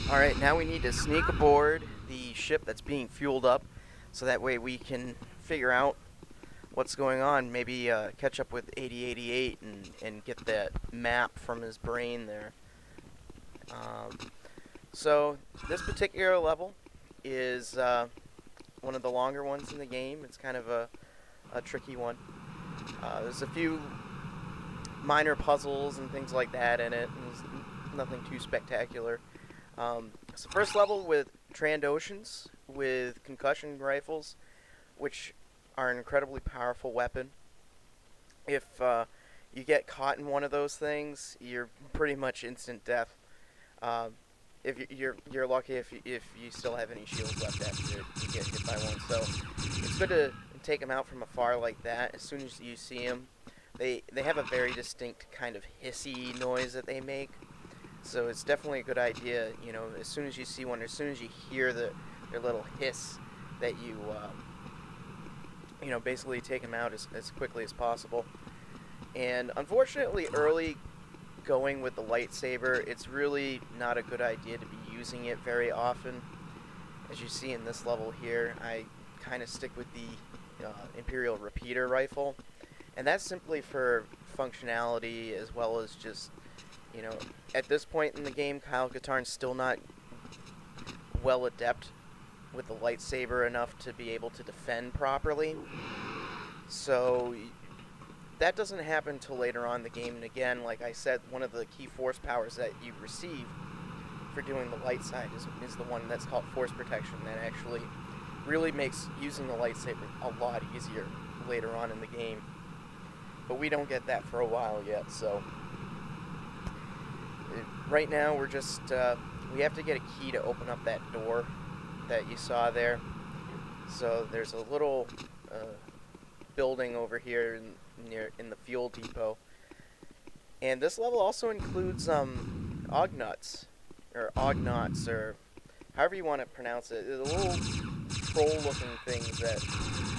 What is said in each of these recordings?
Alright, now we need to sneak aboard the ship that's being fueled up so that way we can figure out what's going on. Maybe catch up with 8088 and get that map from his brain there. So, this particular level is one of the longer ones in the game. It's kind of a tricky one. There's a few minor puzzles and things like that in it, and there's nothing too spectacular. It's the first level with Trandoshans with concussion rifles, which are an incredibly powerful weapon. If you get caught in one of those things, you're pretty much instant death. If you're lucky if you still have any shields left after you get hit by one. So it's good to take them out from afar like that. As soon as you see them, they have a very distinct kind of hissy noise that they make. So it's definitely a good idea, you know, as soon as you see one, as soon as you hear their little hiss, that you know, basically take them out as quickly as possible. And unfortunately, early going with the lightsaber, it's really not a good idea to be using it very often. As you see in this level here, I kind of stick with the Imperial repeater rifle, and that's simply for functionality as well as just, you know, at this point in the game, Kyle Katarn's still not well adept with the lightsaber enough to be able to defend properly. So that doesn't happen until later on in the game. And again, like I said, one of the key force powers that you receive for doing the light side is the one that's called force protection. That actually really makes using the lightsaber a lot easier later on in the game. But we don't get that for a while yet, so right now we're just we have to get a key to open up that door that you saw there. So there's a little building over here in the fuel depot, and this level also includes Ognuts or Ognaughts, or however you want to pronounce it. The little troll-looking things that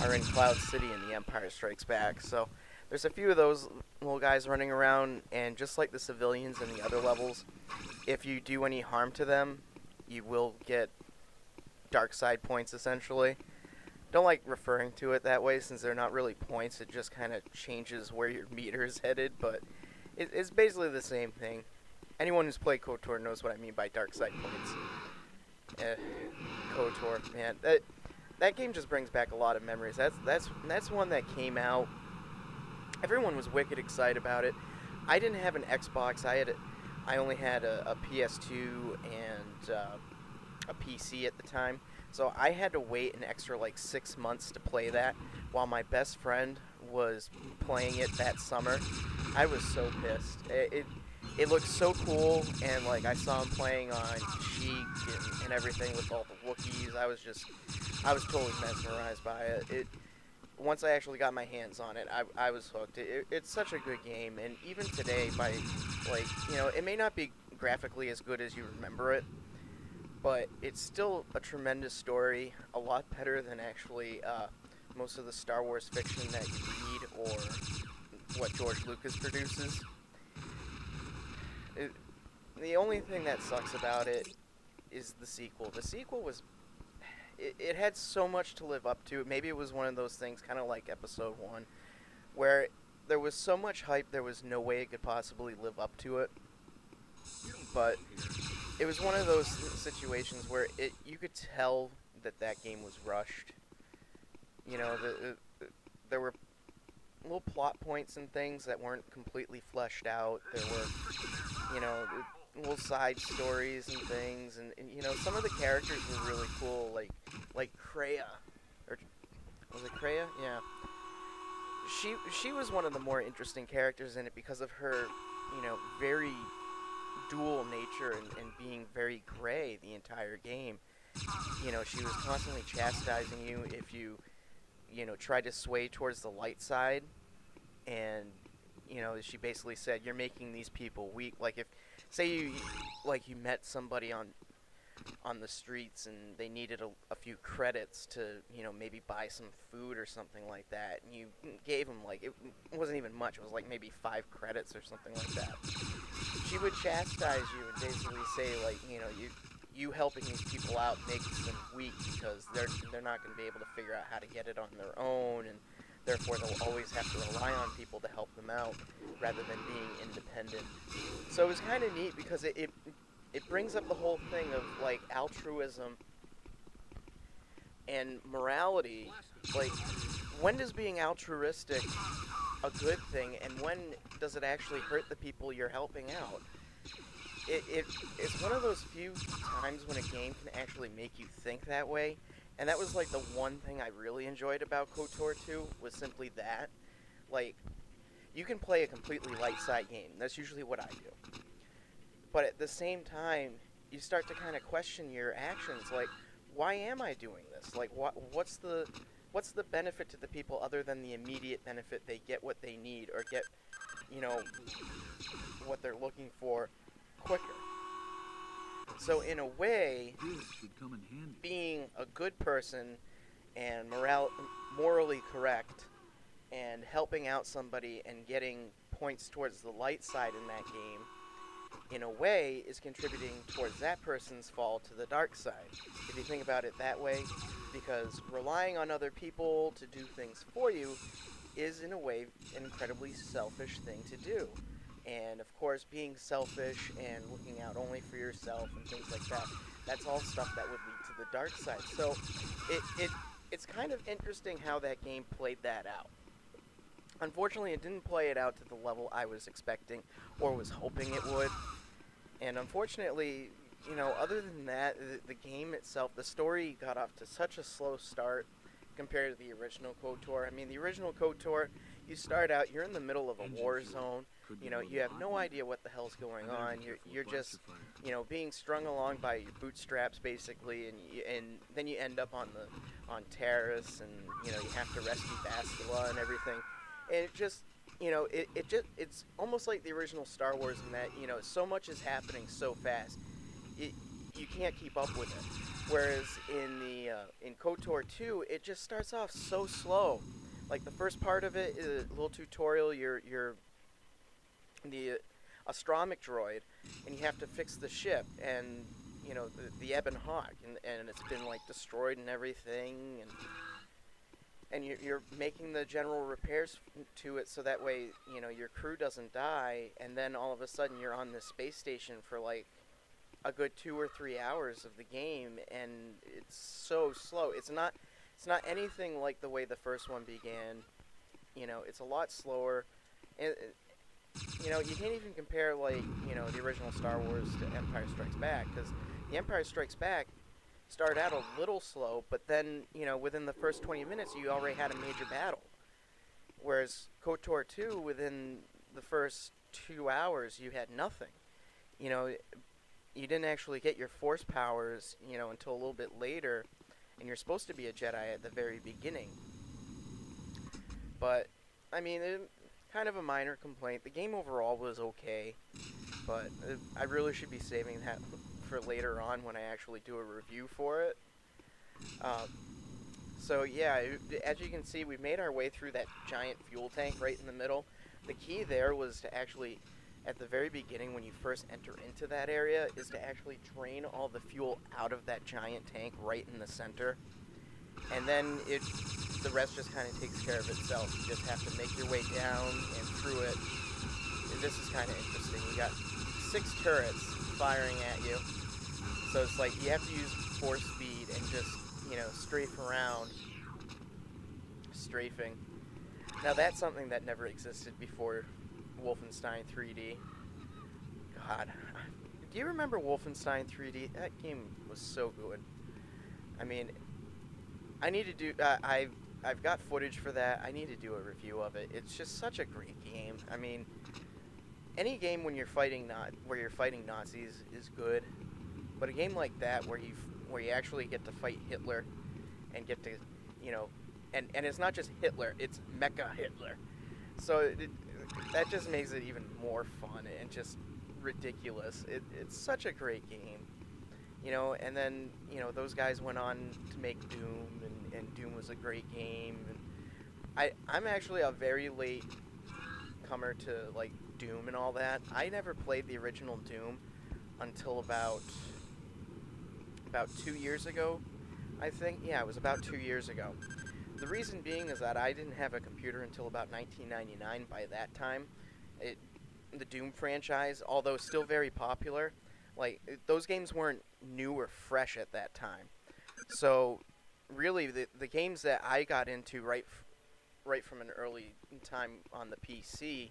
are in Cloud City in The Empire Strikes Back. So there's a few of those little guys running around, and just like the civilians in the other levels, if you do any harm to them, you will get dark side points, essentially. Don't like referring to it that way since they're not really points, it just kind of changes where your meter is headed, but it's basically the same thing. Anyone who's played KOTOR knows what I mean by dark side points. KOTOR, man, that game just brings back a lot of memories. That's one that came out. Everyone was wicked excited about it. I didn't have an Xbox. I only had a PS2 and a PC at the time. So I had to wait an extra like 6 months to play that, while my best friend was playing it that summer. I was so pissed. It looked so cool, and like I saw him playing on Cheek and everything with all the Wookiees. I was totally mesmerized by it. Once I actually got my hands on it, I was hooked. It's such a good game, and even today, by, like, you know, it may not be graphically as good as you remember it, but it's still a tremendous story, a lot better than actually most of the Star Wars fiction that you read or what George Lucas produces. The only thing that sucks about it is the sequel. The sequel was... It had so much to live up to. Maybe it was one of those things, kind of like Episode 1, where there was so much hype, there was no way it could possibly live up to it. But it was one of those situations where you could tell that game was rushed. You know, there were little plot points and things that weren't completely fleshed out. There were, you know, little side stories and things, and you know, some of the characters were really cool, like Kreia, or was it Kreia? Yeah. She was one of the more interesting characters in it because of her, you know, very dual nature and being very gray the entire game. You know, she was constantly chastising you if you know, tried to sway towards the light side, and you know, she basically said, you're making these people weak. Like, if, say you met somebody on the streets and they needed a few credits to, you know, maybe buy some food or something like that, and you gave them, like, it wasn't even much, it was like maybe 5 credits or something like that. She would chastise you and basically say, like, you know, you helping these people out makes them weak because they're not going to be able to figure out how to get it on their own, and therefore they'll always have to rely on people to help them out rather than being independent. So it was kind of neat because it brings up the whole thing of like altruism and morality. Like, when does being altruistic a good thing, and when does it actually hurt the people you're helping out? It's one of those few times when a game can actually make you think that way, and that was like the one thing I really enjoyed about KOTOR 2 was simply that. Like, you can play a completely light side game. That's usually what I do. But at the same time, you start to kind of question your actions. Like, why am I doing this? Like, what's the benefit to the people other than the immediate benefit they get what they need or get, you know, what they're looking for quicker. So in a way, being a good person and morally correct and helping out somebody and getting points towards the light side in that game, in a way, is contributing towards that person's fall to the dark side. If you think about it that way, because relying on other people to do things for you is, in a way, an incredibly selfish thing to do. And, of course, being selfish and looking out only for yourself and things like that, that's all stuff that would lead to the dark side. So it's kind of interesting how that game played that out. Unfortunately, it didn't play it out to the level I was expecting or was hoping it would. And unfortunately, you know, other than that, the game itself, the story got off to such a slow start compared to the original KOTOR. I mean, the original KOTOR, you start out, you're in the middle of a war zone. You know, you have no idea what the hell's going on. You're just, you know, being strung along by your bootstraps basically, and then you end up on Terrace, and you know you have to rescue Bastila and everything. And it just, you know, it's almost like the original Star Wars in that, you know, so much is happening so fast, you can't keep up with it. Whereas in KOTOR 2, it just starts off so slow. Like the first part of it is a little tutorial. You're the astronomic droid, and you have to fix the ship, and you know the Ebon Hawk, and it's been like destroyed and everything, and you're making the general repairs to it so that way, you know, your crew doesn't die, and then all of a sudden you're on this space station for like a good 2 or 3 hours of the game, and it's so slow. It's not anything like the way the first one began. You know, it's a lot slower. And you know, you can't even compare, like, you know, the original Star Wars to Empire Strikes Back, because the Empire Strikes Back started out a little slow, but then, you know, within the first 20 minutes, you already had a major battle. Whereas KOTOR 2, within the first 2 hours, you had nothing. You know, you didn't actually get your force powers, you know, until a little bit later, and you're supposed to be a Jedi at the very beginning. But, I mean, kind of a minor complaint. The game overall was okay, but I really should be saving that for later on when I actually do a review for it. So yeah, as you can see, we've made our way through that giant fuel tank right in the middle. The key there was to actually, at the very beginning when you first enter into that area, is to actually drain all the fuel out of that giant tank right in the center. And then the rest just kind of takes care of itself. You just have to make your way down and through it. And this is kind of interesting. You got 6 turrets firing at you. So it's like you have to use force speed and just, you know, strafe around. Strafing. Now that's something that never existed before Wolfenstein 3D. God. Do you remember Wolfenstein 3D? That game was so good. I mean, I need to do. I've got footage for that. I need to do a review of it. It's just such a great game. I mean, any game when you're fighting Nazis is good, but a game like that where you actually get to fight Hitler and get to, you know, and it's not just Hitler, it's Mecha Hitler. So that just makes it even more fun and just ridiculous. It's such a great game. You know, and then, you know, those guys went on to make Doom, and Doom was a great game. And I'm actually a very late comer to, like, Doom and all that. I never played the original Doom until about, about 2 years ago, I think. Yeah, it was about 2 years ago. The reason being is that I didn't have a computer until about 1999. By that time, the Doom franchise, although still very popular, like those games weren't new or fresh at that time. So, really, the games that I got into right from an early time on the PC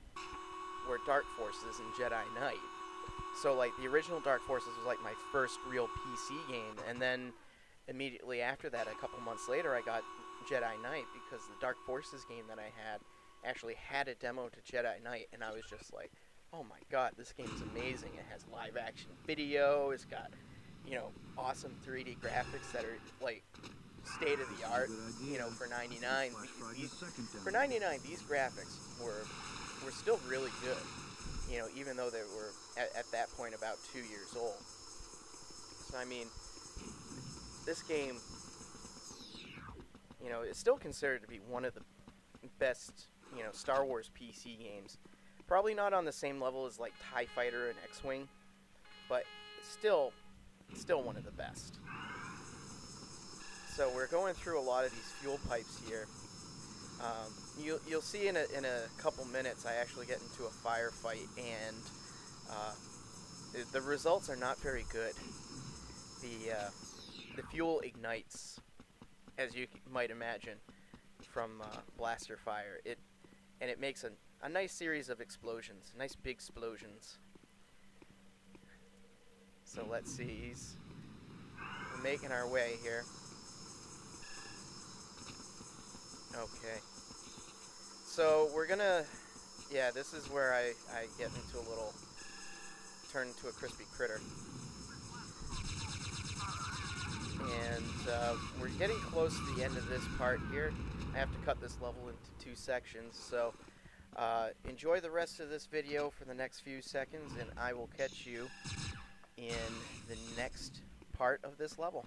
were Dark Forces and Jedi Knight. So, like, the original Dark Forces was like my first real PC game, and then immediately after that, a couple months later, I got Jedi Knight because the Dark Forces game that I had actually had a demo to Jedi Knight, and I was just like, oh my god, this game's amazing. It has live action video, it's got, awesome 3D graphics that are, like, state of the art, for 99. For 99, these graphics were still really good, even though they were at that point about 2 years old. So, I mean, this game, is still considered to be one of the best, Star Wars PC games. Probably not on the same level as, like, TIE Fighter and X-Wing, but still one of the best. So we're going through a lot of these fuel pipes here. You'll see in a couple minutes I actually get into a firefight, and the results are not very good. The fuel ignites, as you might imagine, from blaster fire. It makes a nice series of explosions, nice big explosions. So let's see, we're making our way here. Okay. So we're gonna, this is where I get into turn into a crispy critter. And we're getting close to the end of this part here. I have to cut this level into 2 sections, so enjoy the rest of this video for the next few seconds, and I will catch you in the next part of this level.